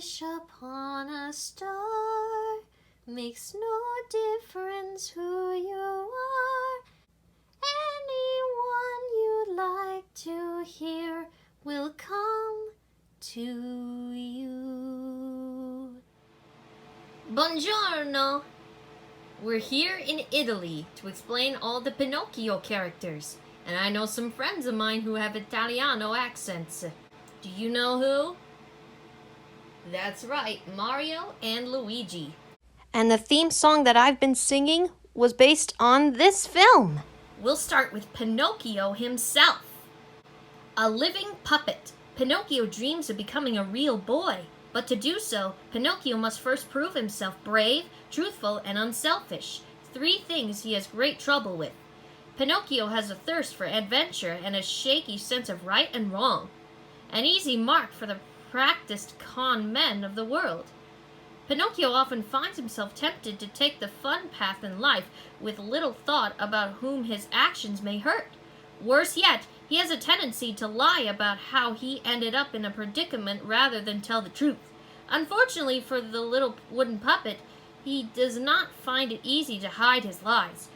wish upon a star. Makes no difference who you are. Anyone you'd like to hear will come to you. Buongiorno! We're here in Italy to explain all the Pinocchio characters, and I know some friends of mine who have Italiano accents. Do you know who? That's right, Mario and Luigi. And the theme song that I've been singing was based on this film. We'll start with Pinocchio himself. A living puppet, Pinocchio dreams of becoming a real boy. But to do so, Pinocchio must first prove himself brave, truthful, and unselfish. 3 things he has great trouble with. Pinocchio has a thirst for adventure and a shaky sense of right and wrong. An easy mark for the practiced con men of the world. Pinocchio often finds himself tempted to take the fun path in life with little thought about whom his actions may hurt. Worse yet, he has a tendency to lie about how he ended up in a predicament rather than tell the truth. Unfortunately for the little wooden puppet, he does not find it easy to hide his lies,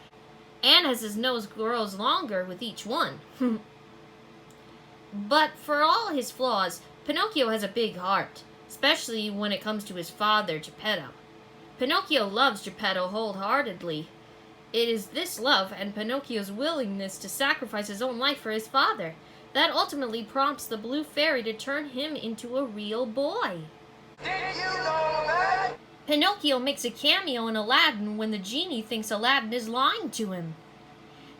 and as his nose grows longer with each one. But for all his flaws, Pinocchio has a big heart, especially when it comes to his father, Geppetto. Pinocchio loves Geppetto wholeheartedly. It is this love and Pinocchio's willingness to sacrifice his own life for his father that ultimately prompts the blue fairy to turn him into a real boy. Did you know that? Pinocchio makes a cameo in Aladdin when the genie thinks Aladdin is lying to him,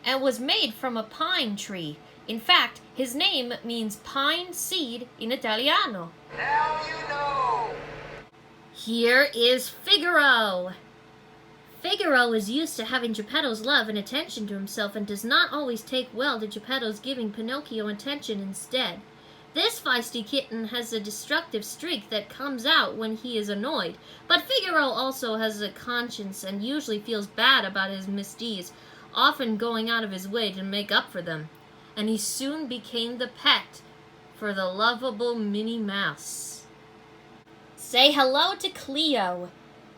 and was made from a pine tree. In fact, his name means pine seed in Italiano. Now you know. Here is Figaro. Figaro is used to having Geppetto's love and attention to himself and does not always take well to Geppetto's giving Pinocchio attention instead. This feisty kitten has a destructive streak that comes out when he is annoyed, but Figaro also has a conscience and usually feels bad about his misdeeds, often going out of his way to make up for them. And he soon became the pet for the lovable Minnie Mouse. Say hello to Cleo.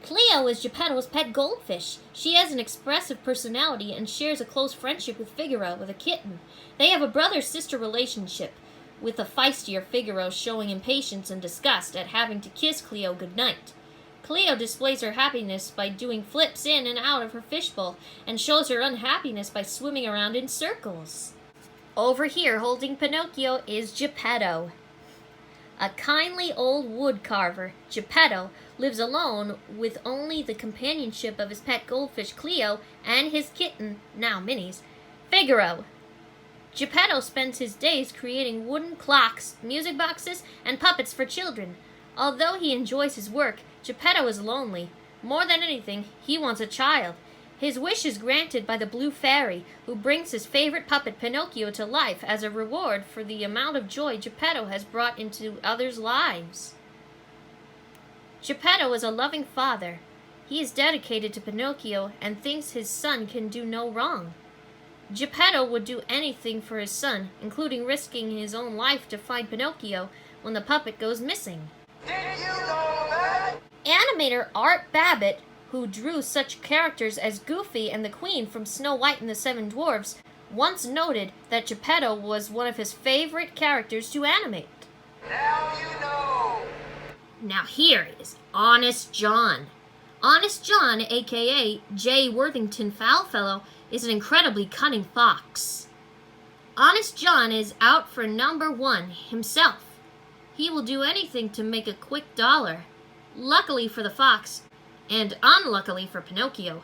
Cleo is Geppetto's pet goldfish. She has an expressive personality and shares a close friendship with Figaro, with a kitten. They have a brother-sister relationship, with the feistier Figaro showing impatience and disgust at having to kiss Cleo goodnight. Cleo displays her happiness by doing flips in and out of her fishbowl, and shows her unhappiness by swimming around in circles. Over here, holding Pinocchio, is Geppetto. A kindly old woodcarver, Geppetto lives alone with only the companionship of his pet goldfish Cleo and his kitten, now Minnie's, Figaro. Geppetto spends his days creating wooden clocks, music boxes, and puppets for children. Although he enjoys his work, Geppetto is lonely. More than anything, he wants a child. His wish is granted by the Blue Fairy, who brings his favorite puppet Pinocchio to life as a reward for the amount of joy Geppetto has brought into others' lives. Geppetto is a loving father. He is dedicated to Pinocchio and thinks his son can do no wrong. Geppetto would do anything for his son, including risking his own life to find Pinocchio when the puppet goes missing. Did you know that? Animator Art Babbitt, who drew such characters as Goofy and the Queen from Snow White and the Seven Dwarfs, once noted that Geppetto was one of his favorite characters to animate. Now you know. Now here is Honest John. Honest John, aka J. Worthington Foulfellow, is an incredibly cunning fox. Honest John is out for number 1 himself. He will do anything to make a quick dollar. Luckily for the fox, and unluckily for Pinocchio,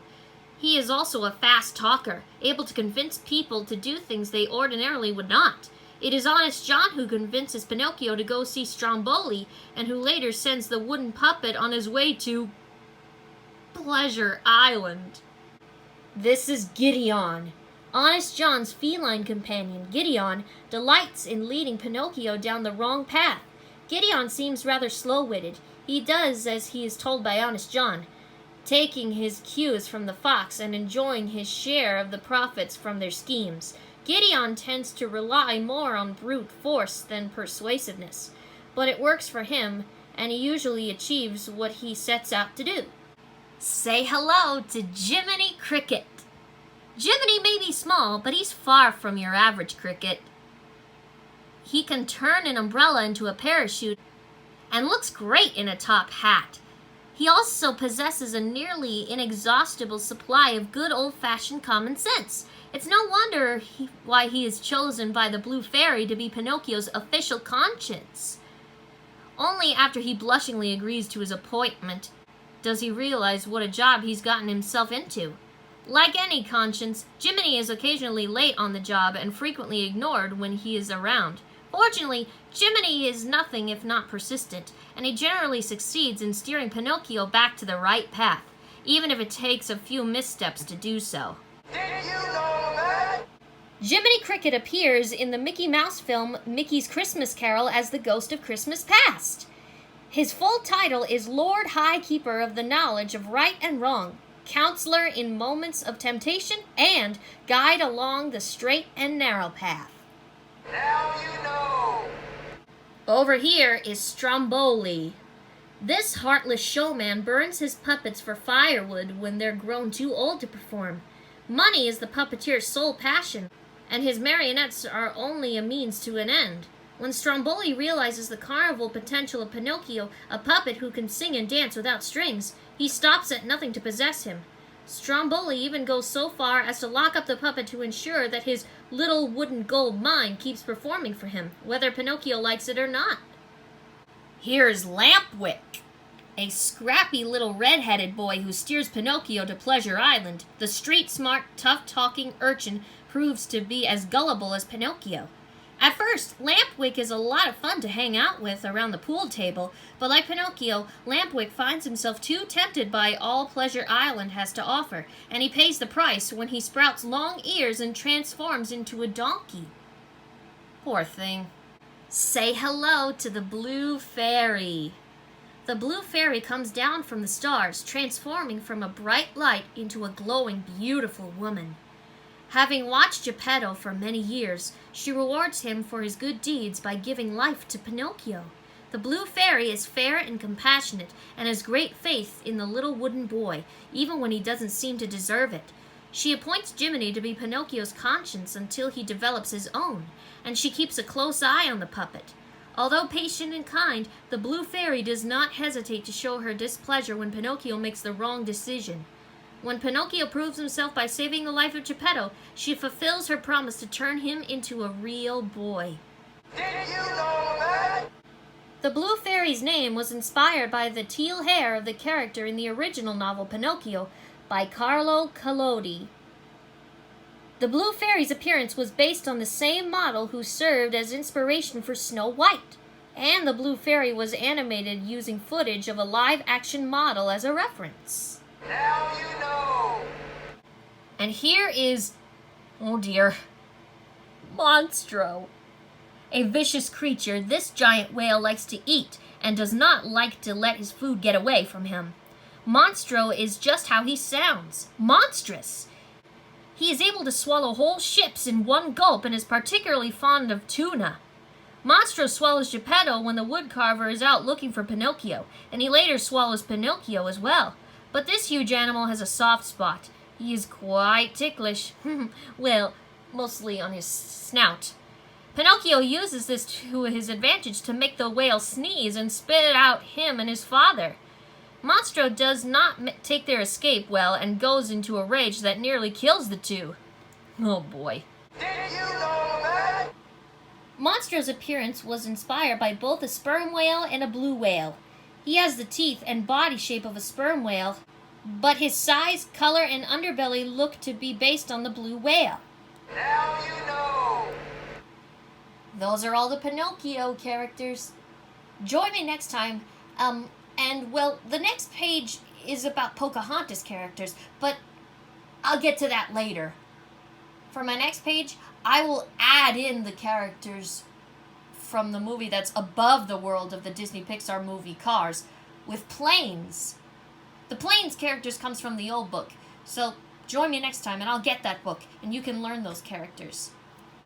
he is also a fast talker, able to convince people to do things they ordinarily would not. It is Honest John who convinces Pinocchio to go see Stromboli, and who later sends the wooden puppet on his way to Pleasure Island. This is Gideon. Honest John's feline companion, Gideon, delights in leading Pinocchio down the wrong path. Gideon seems rather slow-witted. He does as he is told by Honest John, taking his cues from the fox and enjoying his share of the profits from their schemes. Gideon tends to rely more on brute force than persuasiveness, but it works for him, and he usually achieves what he sets out to do. Say hello to Jiminy Cricket. Jiminy may be small, but he's far from your average cricket. He can turn an umbrella into a parachute and looks great in a top hat. He also possesses a nearly inexhaustible supply of good old-fashioned common sense. It's no wonder why he is chosen by the Blue Fairy to be Pinocchio's official conscience. Only after he blushingly agrees to his appointment does he realize what a job he's gotten himself into. Like any conscience, Jiminy is occasionally late on the job and frequently ignored when he is around. Fortunately, Jiminy is nothing if not persistent, and he generally succeeds in steering Pinocchio back to the right path, even if it takes a few missteps to do so. Did you know that? Jiminy Cricket appears in the Mickey Mouse film Mickey's Christmas Carol as the Ghost of Christmas Past. His full title is Lord High Keeper of the Knowledge of Right and Wrong, Counselor in Moments of Temptation, and Guide Along the Straight and Narrow Path. Now you know. Over here is Stromboli. This heartless showman burns his puppets for firewood when they're grown too old to perform. Money is the puppeteer's sole passion, and his marionettes are only a means to an end. When Stromboli realizes the carnival potential of Pinocchio, a puppet who can sing and dance without strings, he stops at nothing to possess him. Stromboli even goes so far as to lock up the puppet to ensure that his little wooden gold mine keeps performing for him, whether Pinocchio likes it or not. Here's Lampwick, a scrappy little red-headed boy who steers Pinocchio to Pleasure Island. The street-smart, tough-talking urchin proves to be as gullible as Pinocchio. At first, Lampwick is a lot of fun to hang out with around the pool table, but like Pinocchio, Lampwick finds himself too tempted by all Pleasure Island has to offer, and he pays the price when he sprouts long ears and transforms into a donkey. Poor thing. Say hello to the Blue Fairy. The Blue Fairy comes down from the stars, transforming from a bright light into a glowing, beautiful woman. Having watched Geppetto for many years, she rewards him for his good deeds by giving life to Pinocchio. The Blue Fairy is fair and compassionate and has great faith in the little wooden boy, even when he doesn't seem to deserve it. She appoints Jiminy to be Pinocchio's conscience until he develops his own, and she keeps a close eye on the puppet. Although patient and kind, the Blue Fairy does not hesitate to show her displeasure when Pinocchio makes the wrong decision. When Pinocchio proves himself by saving the life of Geppetto, she fulfills her promise to turn him into a real boy. Did you know that? The Blue Fairy's name was inspired by the teal hair of the character in the original novel Pinocchio by Carlo Collodi. The Blue Fairy's appearance was based on the same model who served as inspiration for Snow White, and the Blue Fairy was animated using footage of a live-action model as a reference. Now you know. And here is, oh dear, Monstro. A vicious creature, this giant whale likes to eat and does not like to let his food get away from him. Monstro is just how he sounds, monstrous. He is able to swallow whole ships in one gulp and is particularly fond of tuna. Monstro swallows Geppetto when the woodcarver is out looking for Pinocchio, and he later swallows Pinocchio as well. But this huge animal has a soft spot. He is quite ticklish. Well, mostly on his snout. Pinocchio uses this to his advantage to make the whale sneeze and spit out him and his father. Monstro does not take their escape well and goes into a rage that nearly kills the two. Oh boy. Did you know that? Monstro's appearance was inspired by both a sperm whale and a blue whale. He has the teeth and body shape of a sperm whale, but his size, color, and underbelly look to be based on the blue whale. Now you know. Those are all the Pinocchio characters. Join me next time, the next page is about Pocahontas characters, but I'll get to that later. For my next page, I will add in the characters from the movie that's above the world of the Disney Pixar movie Cars, with planes. The planes characters comes from the old book, so join me next time and I'll get that book and you can learn those characters.